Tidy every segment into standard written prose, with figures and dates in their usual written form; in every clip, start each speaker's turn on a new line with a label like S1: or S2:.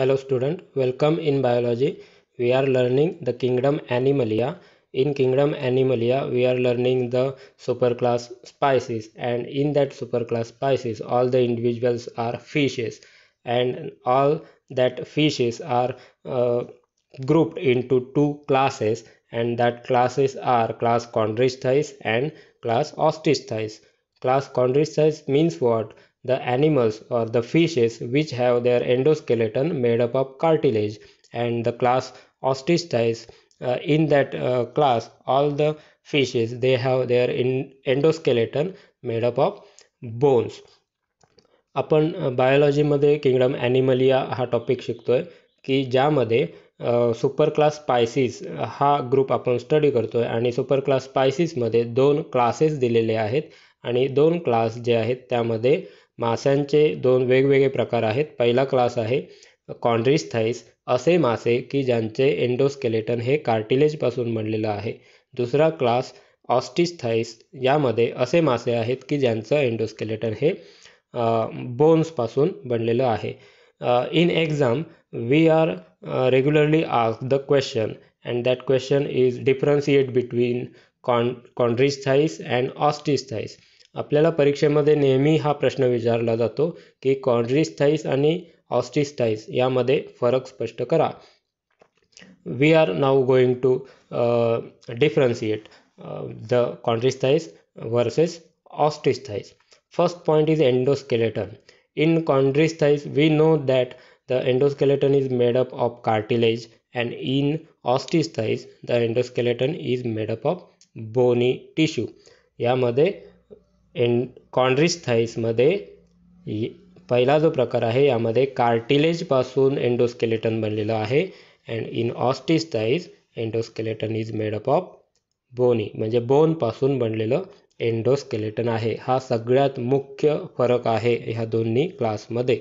S1: Hello student, welcome in biology. We are learning the kingdom Animalia. In kingdom Animalia, we are learning the superclass Species, and in that superclass Species, all the individuals are fishes, and all that fishes are grouped into two classes, and that classes are class Chondrichthyes and class Ostisthyes. Class Chondrichthyes means what? The animals or the fishes which have their endoskeleton made up of cartilage, and the class Ostisthyes, in that class all the fishes they have their endoskeleton made up of bones. आपण बायोलॉजीमध्ये kingdom ॲनिमलिया हा topic शिकतोय की ज्यामध्ये super class spices हा group आपण study करतोय आणि super class स्पायसीसमध्ये दोन क्लासेस दिलेले आहेत आणि दोन क्लास जे आहेत त्यामध्ये माशांचे दोन वेगवेगळे प्रकार आहेत. पहिला क्लास आहे कॉन्ड्रिस्थाईस, असे मासे की ज्यांचे एंडोस्केलेटन हे कार्टिलेजपासून बनलेलं आहे. दुसरा क्लास ऑस्टिस्थाईस, यामध्ये असे मासे आहेत की ज्यांचं एंडोस्केलेटन हे बोन्सपासून बनलेलं आहे. In exam, we are regularly asked the question, and that question is differentiate between chondrichthyes and ostisthyes. आपल्याला परीक्षेमध्ये नेहमी हा प्रश्न विचारला जातो की chondrichthyes आणि ostisthyes यामध्ये फरक स्पष्ट करा. We are now going to differentiate the chondrichthyes versus ostisthyes. First point is endoskeleton. In chondrichthyes, we know that the endoskeleton is made up of cartilage, and in ostisthyes, the endoskeleton is made up of bony tissue. यामध्ये chondrichthyes मध्ये पहिला जो प्रकार आहे यामध्ये cartilage पासून endoskeleton बनलेलं आहे, and in ostisthyes endoskeleton is made up of bony, म्हणजे बोन पासून बनलेलं एंडोस्केलेटन आहे. हा सगळ्यात मुख्य फरक आहे ह्या दोन्ही क्लासमध्ये.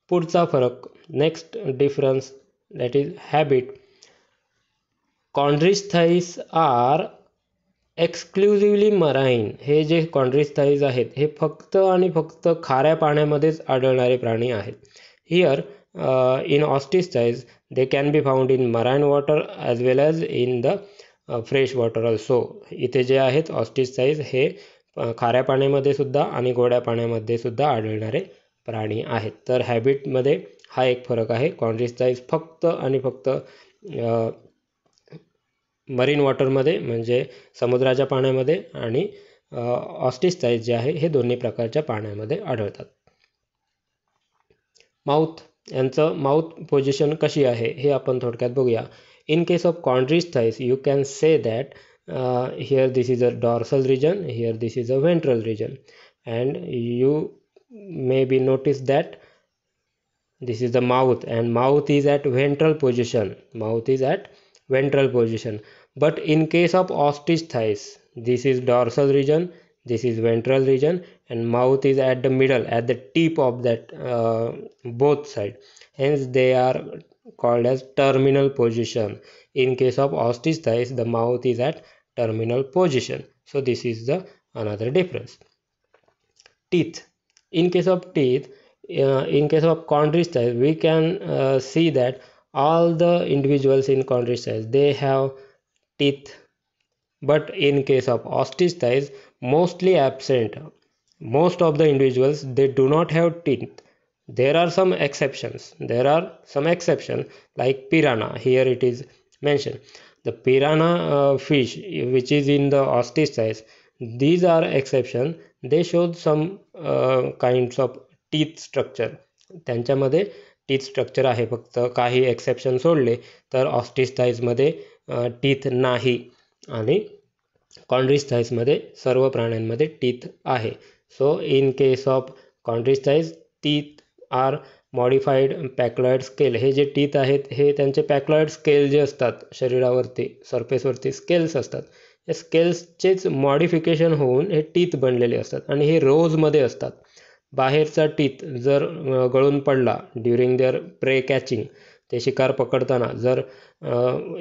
S1: पुढचा फरक, next difference, that is habit. Chondrichthyes are exclusively marine. हे जे कॉन्ड्रिस्थाईज आहेत हे फक्त आणि फक्त खाऱ्या पाण्यामध्येच आढळणारे प्राणी आहेत. Here in osteichthyes they can be found in marine water as well as in the fresh water also. इथे जे आहेत ऑस्टिस्थाईज हे खाऱ्या पाण्यामध्ये सुद्धा आणि गोड्या पाण्यामध्ये सुद्धा आढळणारे प्राणी आहेत. तर हॅबिटमध्ये हा एक फरक आहे. कॉन्ड्रिस्थाईज फक्त आणि फक्त मरीन वॉटरमध्ये म्हणजे समुद्राच्या पाण्यामध्ये, आणि ऑस्टिस्थाईज जे आहे हे दोन्ही प्रकारच्या पाण्यामध्ये आढळतात. माउथ, यांचं माउथ पोझिशन कशी आहे हे आपण थोडक्यात बघूया. In case of chondrichthyes, you can say that here this is a dorsal region, here this is a ventral region, and you maybe notice that this is the mouth, and mouth is at ventral position. Mouth is at ventral position. But in case of ostisthyes, this is dorsal region, this is ventral region, and mouth is at the middle, at the tip of that both side. Hence they are called as terminal position. In case of ostisthyes, the mouth is at terminal position. So this is the another difference. Teeth. In case of teeth, in case of chondrichthyes, we can see that all the individuals in chondrichthyes they have teeth, but in case of ostisthyes mostly absent. Most of the individuals they do not have teeth. There are some exceptions. Like piranha. Here it is mentioned. The piranha fish which is in the ostisthyes, these are exception. They show some kinds of teeth structure. त्यांच्यामध्ये teeth structure आहे. फक्त काही exception सोडले तर ऑस्टिस्थाईजमध्ये teeth नाही, आणि कॉन्ड्रिस्थाईजमध्ये सर्व प्राण्यांमध्ये teeth आहे. So in case of chondrichthyes teeth are modified placoid scale. हे जे टीथ आहेत हे त्यांचे पॅक्लॉइड स्केल जे असतात शरीरावरती सरफेसवरती स्केल्स असतात, या स्केल्सचेच मॉडिफिकेशन होऊन हे टीथ बनलेले असतात, आणि हे रोजमध्ये असतात. बाहेरचा टीथ जर गळून पडला ड्युरिंग देअर प्रे कॅचिंग, ते शिकार पकडताना जर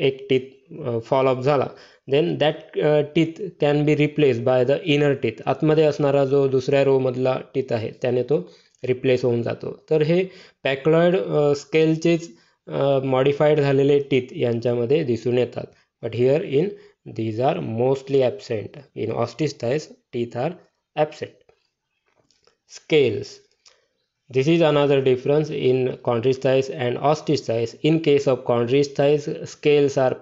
S1: एक टीथ फॉल ऑफ झाला, then that teeth can be replace by the inner teeth. आतमध्ये असणारा जो दुसऱ्या रोमधला टीथ आहे त्याने तो रिप्लेस होऊन जातो. तर हे पॅक्लॉइड स्केलचेच मॉडिफाईड झालेले टीथ यांच्यामध्ये दिसून येतात. But here in these are mostly absent. In ostrich teeth are absent. Scales. This is another difference in chondrichthyes and ostrich. In case of chondrichthyes, scales are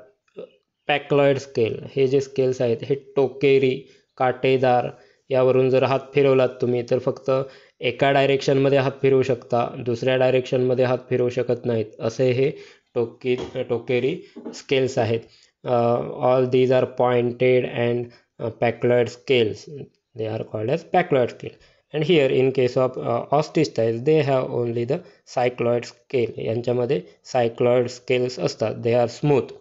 S1: placoid scale. हे जे scales आहेत हे टोकेरी, काटेदार, यावरून जर हात फिरवलात तुम्ही तर फक्त एका डायरेक्शनमध्ये हात फिरवू शकता, दुसऱ्या डायरेक्शनमध्ये हात फिरवू शकत नाहीत, असे हे टोकेरी स्केल्स आहेत. All these are pointed and pacloid scales. They are called as pacloid scale. And here in case of ostrich they have only the cycloid scale. यांच्यामध्ये cycloid scales असतात. They are smooth.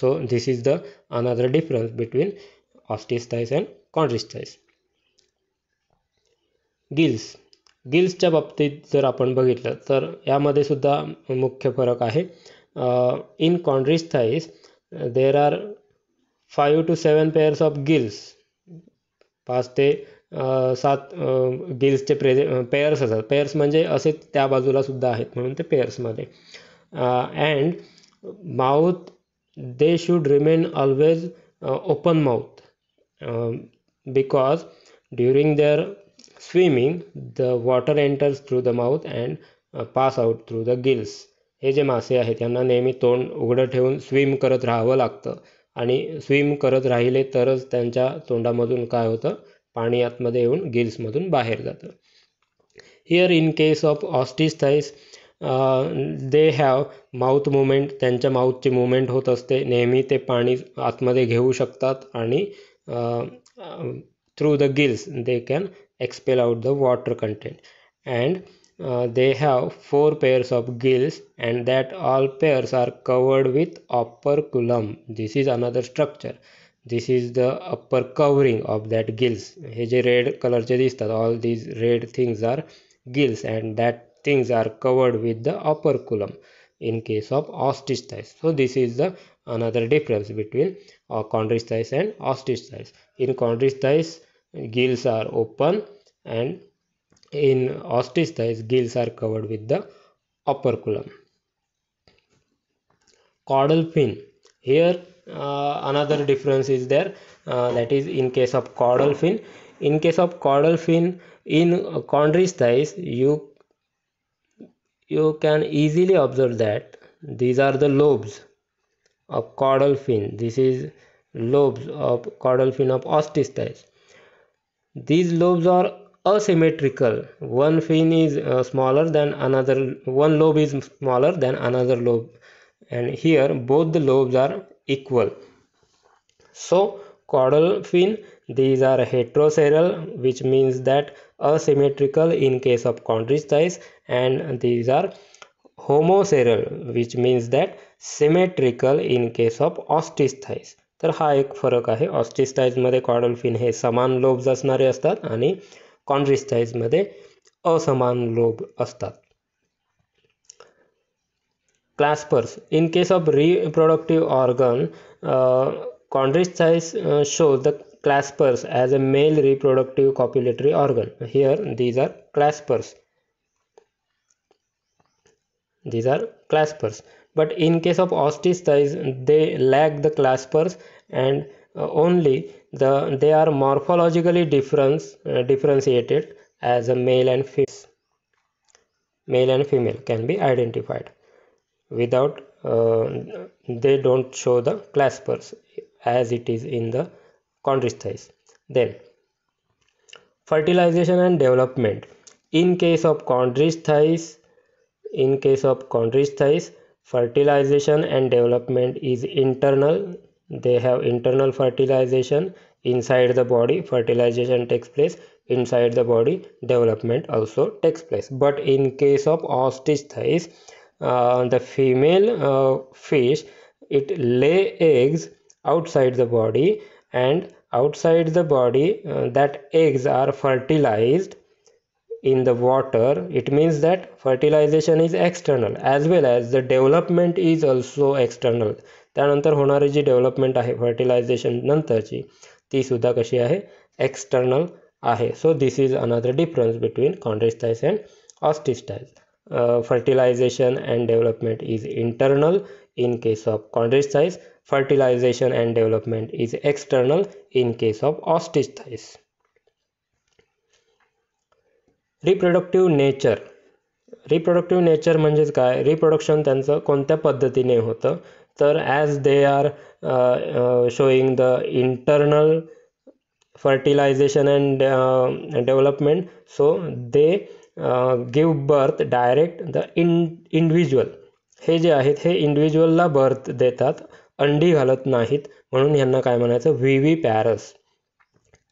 S1: So this is the another difference between ostrich and chondrichthyes. गिल्सच्या बाबतीत जर आपण बघितलं तर यामध्ये सुद्धा मुख्य फरक आहे. In chondrichthyes there are 5 to 7 pairs of gills. 5 ते 7 गिल्सचे पेअर्स असतात. पेअर्स म्हणजे असे त्या बाजूला सुद्धा आहेत म्हणून ते पेअर्समध्ये. And mouth they should remain always open mouth because during their swimming the water enters through the mouth and pass out through the gills. हे जे मासे आहेत यांना नेहमी तोंड उघडं ठेवून स्विम करत राहावं लागतं आणि स्विम करत राहिले तरच त्यांच्या तोंडामधून काय होतं, पाणी आतमध्ये येऊन गिल्समधून बाहेर जातं. Here in case of ostrich they have mouth movement. त्यांच्या माउथची मुवमेंट होत असते, नेहमी ते पाणी आतमध्ये घेऊ शकतात आणि through the gills they can expel out the water content. And they have 4 pairs of gills and that all pairs are covered with operculum. This is another structure. This is the upper covering of that gills. हे जे red कलरचे दिसतात, all these red things are gills and that things are covered with the operculum in case of ostrich. So this is the another difference between chondrichthyes and ostrich. In chondrichthyes gills are open and in ostrich gills are covered with the operculum. Caudal fin. Here another difference is there, that is in case of caudal fin. In case of caudal fin in chondrichthyes you can easily observe that these are the lobes of caudal fin. This is lobes of caudal fin of ostrich. These lobes are asymmetrical. One fin is smaller than another, one lobe is smaller than another lobe, and here both the lobes are equal. So caudal fin, these are heteroceral, which means that asymmetrical in case of chondrichthyes, and these are homoceral, which means that symmetrical in case of ostrich. तर हा एक फरक आहे. Ostrich caudal fin हे समान lobes असणारे असतात आणि कॉन्ड्रिस्थाइजमध्ये असमान लोब असतात. Claspers. In case of reproductive organ chondrichthyes show the claspers as a male reproductive copulatory organ. Here these are claspers. But in case of ostrich they lack the claspers and only they are morphologically differentiated as a male and female can be identified. Without they don't show the claspers as it is in the chondrichthyes. Then fertilization and development. In case of chondrichthyes, fertilization and development is internal. They have internal fertilization inside the body. Fertilization takes place inside the body. Development also takes place. But in case of ostrich the female fish, it lay eggs outside the body, and outside the body that eggs are fertilized in the water. It means that fertilization is external as well as the development is also external. त्यानंतर होणारी जी development आहे fertilisation नंतरची ती सुद्धा कशी आहे, external आहे. So this is another difference between chondrichthyes and osteocytes. Fertilization and development is internal in case of chondrichthyes. Fertilization and development is external in case of osteocytes. Reproductive nature म्हणजेच काय, reproduction त्यांचं कोणत्या पद्धतीने होतं, तर as they are showing the internal fertilization and development, so they give birth direct the individual. हे जे आहेत हे इंडिव्हिज्युअलला birth देतात, अंडी घालत नाहीत, म्हणून यांना काय म्हणायचं, viviparous.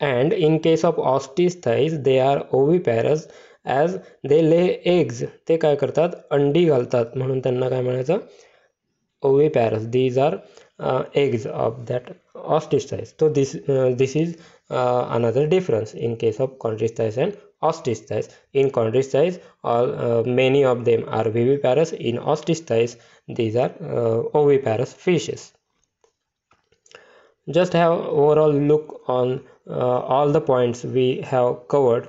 S1: And in case of osteichthyes they are oviparous as they lay eggs. ते काय करतात, अंडी घालतात, म्हणून त्यांना काय म्हणायचं, oviparous. These are eggs of that osteocytes. So this is another difference in case of chondrichthyes and osteocytes. In chondrichthyes, many of them are viviparous. In osteocytes, these are oviparous fishes. Just have overall look on all the points we have covered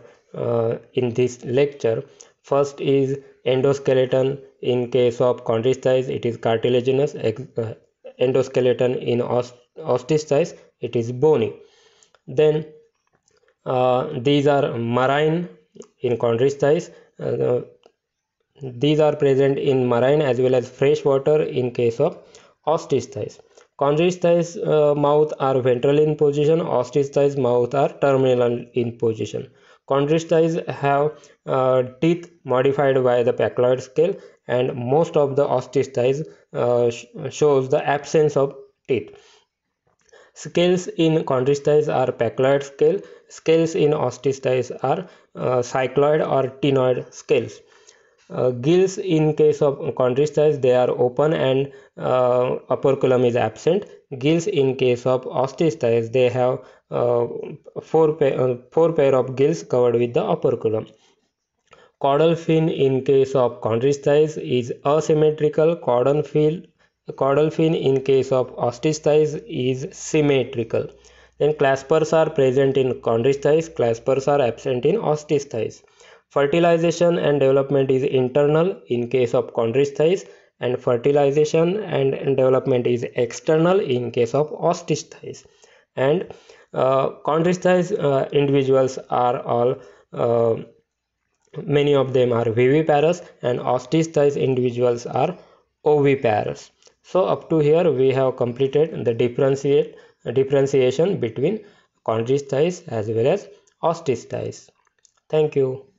S1: in this lecture. First is endoskeleton. In case of chondrichthyes, it is cartilaginous. Endoskeleton in osteocytes, it is bony. Then these are marine in chondrichthyes. These are present in marine as well as fresh water in case of osteocytes. Chondrichthyes mouth are ventral in position. Osteocytes mouth are terminal in position. Chondrichthyes have teeth modified by the pachyloid scale, and most of the osteocytes shows the absence of teeth. Scales in chondrichthyes are pachyloid scale. Scales in osteocytes are cycloid or ctenoid scales. Gills in case of chondrichthyes, they are open and operculum is absent. Gills in case of osteocytes, they have four pair of gills covered with the operculum. Caudal fin in case of chondrichthyes is asymmetrical. Caudal fin in case of osteocytes is symmetrical. Then claspers are present in chondrichthyes. Claspers are absent in osteocytes. Fertilization and development is internal in case of chondrichthyes, and fertilization and development is external in case of osteocytes. And chondrichthyes individuals are all many of them are viviparous, and osteocytes individuals are oviparous. So up to here we have completed the differentiation between chondrichthyes as well as osteocytes. Thank you.